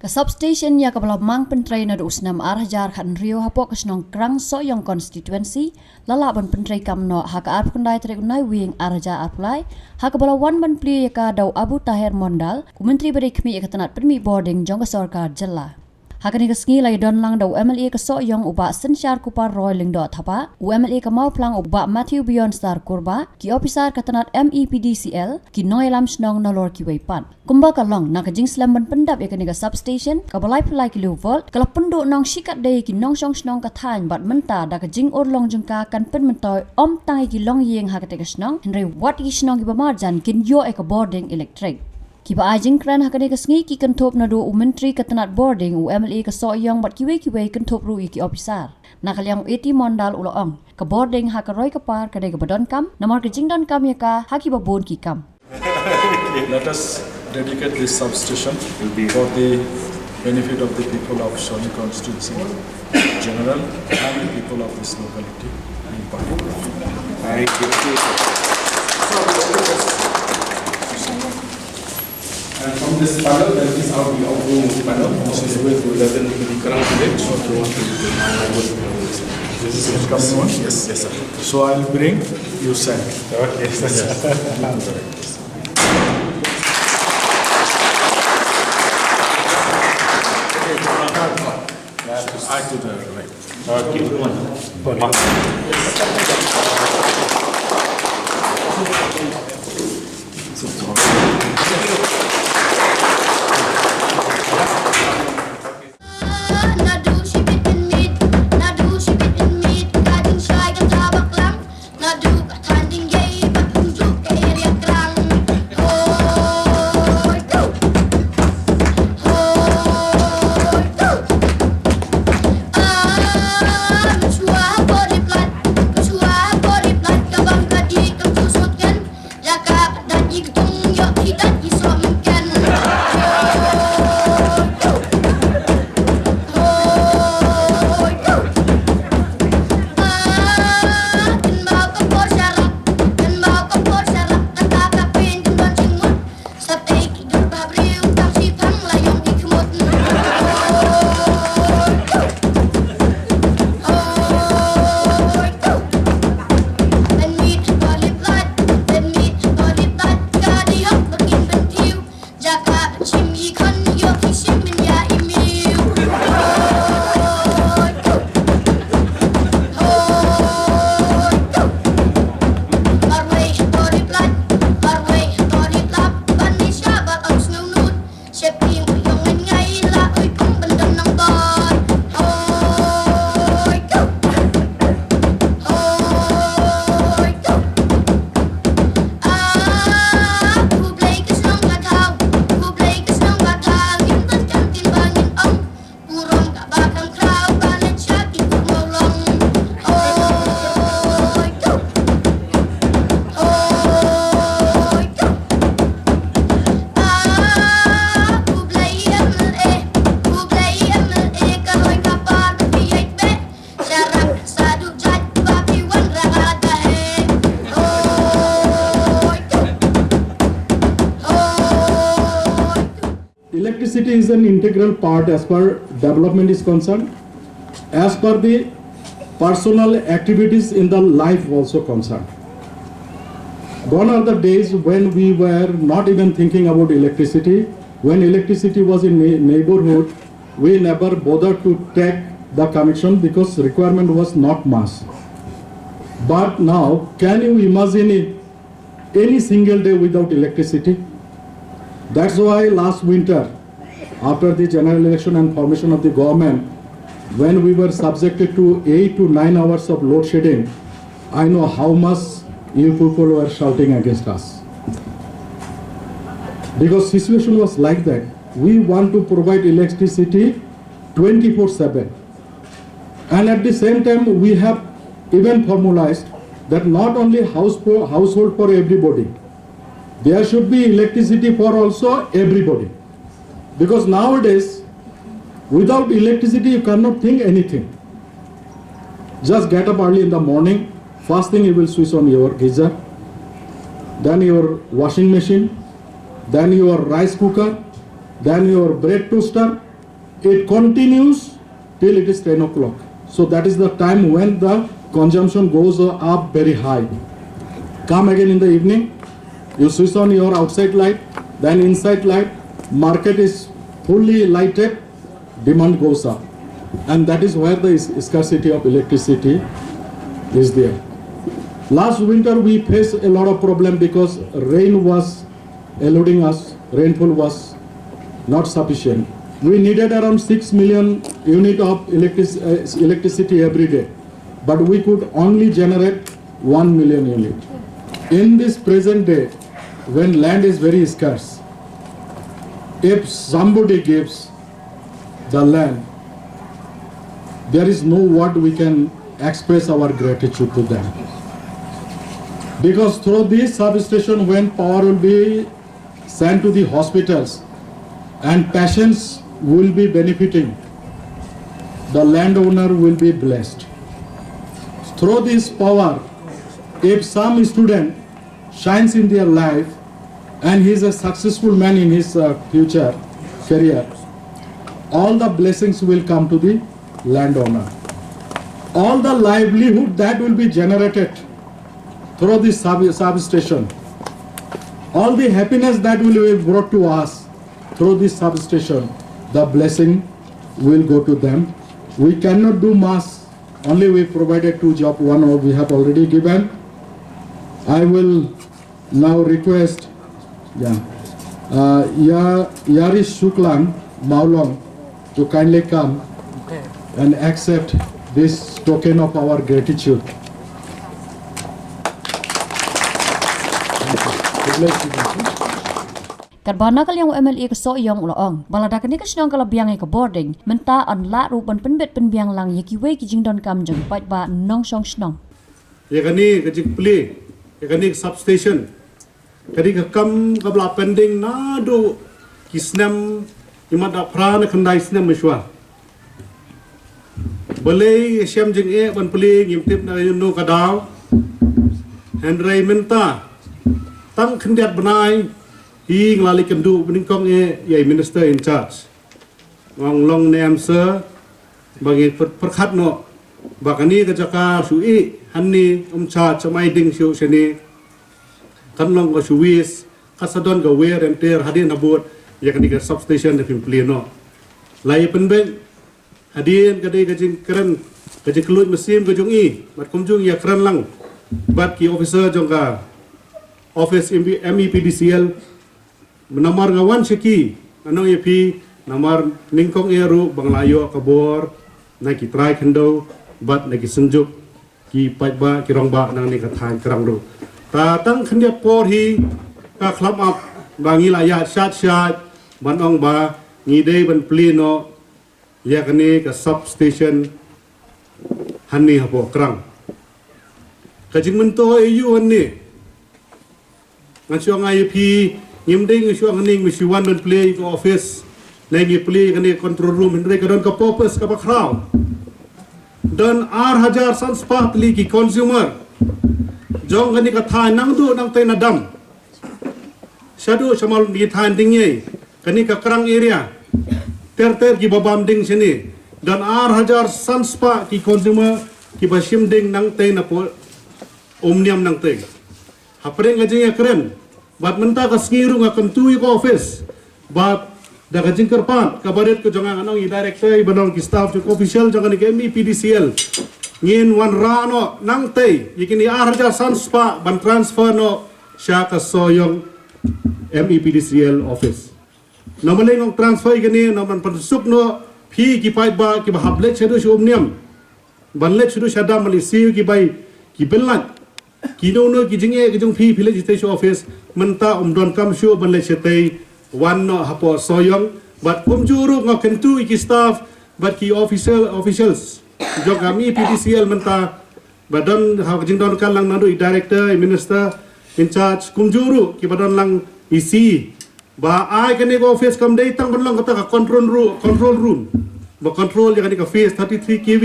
Ka substation ya kabala mang pentrai na do Snem Arhajar khan Rio hapok kasnong Krang so yang constituency lalaban pentrai kamno haka arp kundai trek unai wing Arhajar arplai haka bala wan ban pli ya ka daw Abu Tahir Mondal ku menteri beri kmi ya katanat permi Bording jong ka sarkar jalla. Hakani ka sngi lai don lang daw MLA ka so yang uba sensyar kupar roy ling dot thapa MLA ka mau plang uba Matthew Beyond Star Kurba ki officer katanat MEPDCL ki noy lam snong nalor ki weipan kumba ka long na ka jing slam ban pendap ya kani ka substation ka balai pulai ki volt kala pendo nong sikat dei ki nong song snong ka Thaiñ bat Mynta da ka jing or long jengka kan pen mentoy om tangi ki long yeng ha ka te ka snong henry wat ki snong ki bamar jan kin yo e ka Bording electric Kiba ajing kran hakane ka sngi ki kantop na do menteri katanat Bording MLA ka so yang bat kiwe kantop ru ki officer nakalyang 80 mondal uloong ka Bording ha ka roy ka par ka de ka badon kam namar ka jing don kam ya ka haki babon ki kam. Let us dedicate this substation for the benefit of the people of Shillong constituency in general and the people of this locality in particular. Thank you. And from this panel, there is our outgoing panel, which is going to represent the Krang village. This is the coming one? Yes, sir. So I'll bring, you send. Okay, yes. I to the right. Electricity is an integral part as far development is concerned, as per the personal activities in the life also concerned. Gone are the days when we were not even thinking about electricity. When electricity was in neighborhood, we never bothered to take the connection because requirement was not much. But now, can you imagine any single day without electricity? That's why last winter, after the general election and formation of the government, when we were subjected to 8 to 9 hours of load shedding, I know how much you people were shouting against us. Because situation was like that. We want to provide electricity 24/7. And at the same time, we have even formalized that not only household for everybody, there should be electricity for also everybody. Because nowadays, without electricity, you cannot think anything. Just get up early in the morning, first thing you will switch on your geyser, then your washing machine, then your rice cooker, then your bread toaster, it continues till it is 10 o'clock. So that is the time when the consumption goes up very high. Come again in the evening, you switch on your outside light, then inside light, market is fully lighted, demand goes up. And that is where the scarcity of electricity is there. Last winter we faced a lot of problem because rain was eluding us, rainfall was not sufficient. We needed around 6 million unit of electricity every day, but we could only generate 1 million unit. In this present day, when land is very scarce, if somebody gives the land, there is no word we can express our gratitude to them. Because through this substation, when power will be sent to the hospitals and patients will be benefiting, the landowner will be blessed. Through this power, if some student shines in their life and he is a successful man in his future career, all the blessings will come to the landowner. All the livelihood that will be generated through this substation, all the happiness that will be brought to us through this substation, the blessing will go to them. We cannot do much, only we provided 2 jobs, one we have already given. I will now request Yaris Shuklan Maulong to kindly come and accept this token of our gratitude. Karbana kal yang MLA ke so yang ulang balada kini ke senang kalau biang ke Bording Mynta on la ruban penbet penbiang lang yaki we ki jingdon kam jeng pat ba nong song senang yakani ke jing play yakani ke substation kadi ke kam kabla pending na do ki Snem imada prana khandai Snem mishwa boleh siam jing ban play ngimtip na no kadaw Henry Mynta tang khendiat benai hi nglali kendu beningkong yai minister in charge ngong long nem sir bagi perkhat no bakani ka jaka sui hanni cha chamai ding siu seni kan long ka suwis kasadon ka wear and tear Hadien abot yakni ka substation de pimpli no lai penben Hadien ka de ka jing keren ka jing kelut mesin ka jung i mat kumjung ya keren lang bat ki officer jong ka office MEPDCL menamar ngawan seki anong yapi namar ningkong eru banglayo kabor na ki try kendo bat na ki senjuk ki pajba ki rongba nang ni ka Thaiñ Krang ru ta tang khendia por hi ka khlam up bangi laya shat banong ba ngi dei ban plino yakni ka substation hanni hapo Krang ka jingmento yu hanni ngasyong IP ngimding syuang ning misiwan don play ko office lagi play kani control room hindre kadon ka purpose ka bakraw dan ar sans patli ki consumer jong kani ka Thaiñ nang du nang tay nadam shadu shamal di Thaiñ Diengiei kani ka Krang area ter ki babam ding sini dan ar sans pa ki consumer ki basim ding nang tay na po omniam nang tay hapring ajing ya keren bat menta ka skiru nga kentui ko office bat da ka jingker pat ka badet ko jangan anong i director i banong ki staff ko official jangan ni MEPDCL ngin wan rano nang tay yikini arja sanspa ban transfer no sya ka soyong MEPDCL office namale ngong transfer gani naman pansuk no phi ki pai ba ki hablet chedu umniam banlet chedu shada mali siu ki bai ki belat kino no ki jinge ki jung phi village station office menta don kam shu ban le chete wan no hapo soyong bat kumjuru ngo kentu ki staff bat ki officials jo kami PDCL menta badan ha jing don kan lang nadu director minister in charge kumjuru ki badan lang isi ba ai kene ko office kam dei tang ban lang kata ka control room ba control ya kani ka face 33 kV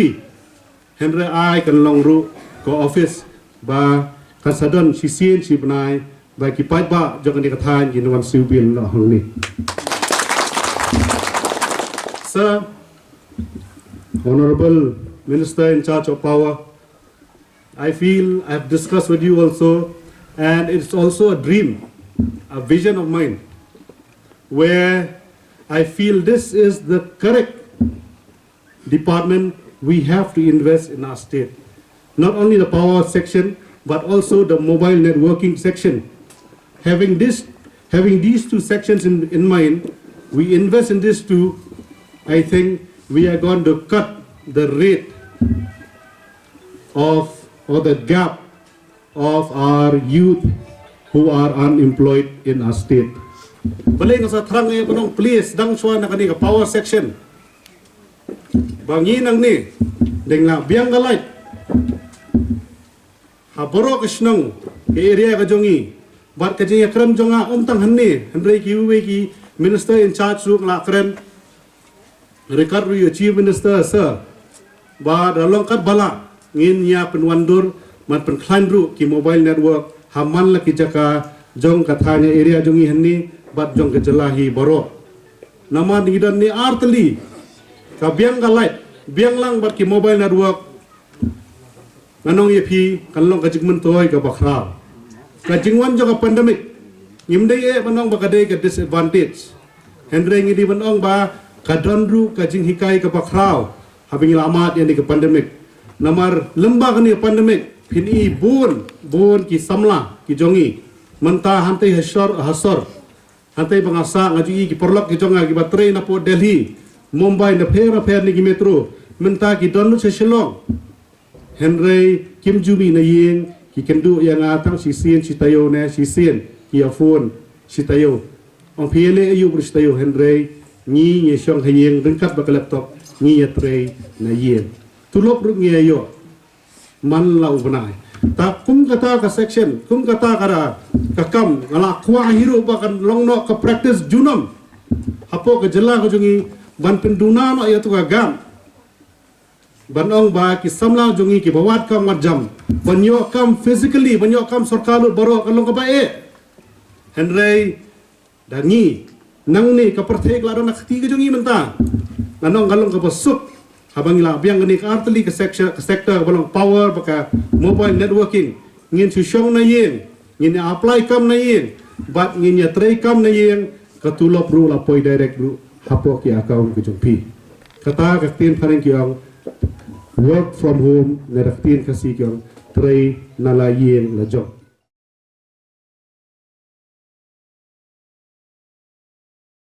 henry ai kan long ru ko office ba kasadon sisien si benai ba ki pai ba jangan dikatakan gini wan siubin lah hang ni Sir, Honorable Minister in charge of power, I feel I have discussed with you also, and it's also a dream, a vision of mine, where I feel this is the correct department we have to invest in our state. Not only the power section, but also the mobile networking section. Having these two sections in mind, we invest in this too. I think we are going to cut the rate of or the gap of our youth who are unemployed in our state. Paling sa Thaiñ ay kunong please dang chua na kani ka power section. Bangin ang ni deng la biang galait. Haboro kisnong ke area ka jongi. Bat ka jing akram jonga tang hanni handrei ki uwe ki minister in charge su la kren. Record you chief minister sir. Ba dalong kat bala ngin ya penwandur man penklan ru ki mobile network haman la ki jaka jong katanya area jongi hanni bat jong kejelahi boro nama didan ni artli ka biang galait biang lang bat ki mobile network nanong yepi kanlong kajigmen toy ka bakra kajingwan jong pandemic ngimdei panong bakadei ka disadvantage hendrei ngidi panong ba kadonru kajing hikai ka bakra habing lamat yang di ke pandemic namar lembah ni pandemic pini bun ki samla ki jongi menta hantai hasor hantai bangasa ngaji ki perlok ki jonga ki baterai na po Delhi Mumbai na pera ni ki metro menta ki donu se Shillong Henry Kim Jumi na ying ki kendu yang atang sisien sitayo na sisien ki afon sitayo ang pile ayu bro sitayo Henry ni yesong hayeng dengkat ba laptop ni yatre na yen tulok ru ngi ayo man lau benai ta kum kata ka section kum kata kara ka kam ngala kwa hiro ba kan longno ka practice junam hapo ka jela ko jungi ban penduna no ya tu ka gam banong ba ki samla jungi ki bawat kam majam banyo kam physically banyo kam sarkalu baro kalong ka bae henry dangi nang ni ka perthek la na khti ka jungi menta nanong kalong ka basuk habang ila biang ni ka artli ka sector balong power baka mobile networking ngin su shong na yen ngin apply kam na yen bat ngin ya tray kam na yen katulop ru la poi direct ru hapo ki account ki jumpi kata ka tin pareng ki ang work from home na raktin kasi ki ang tray na la yen la job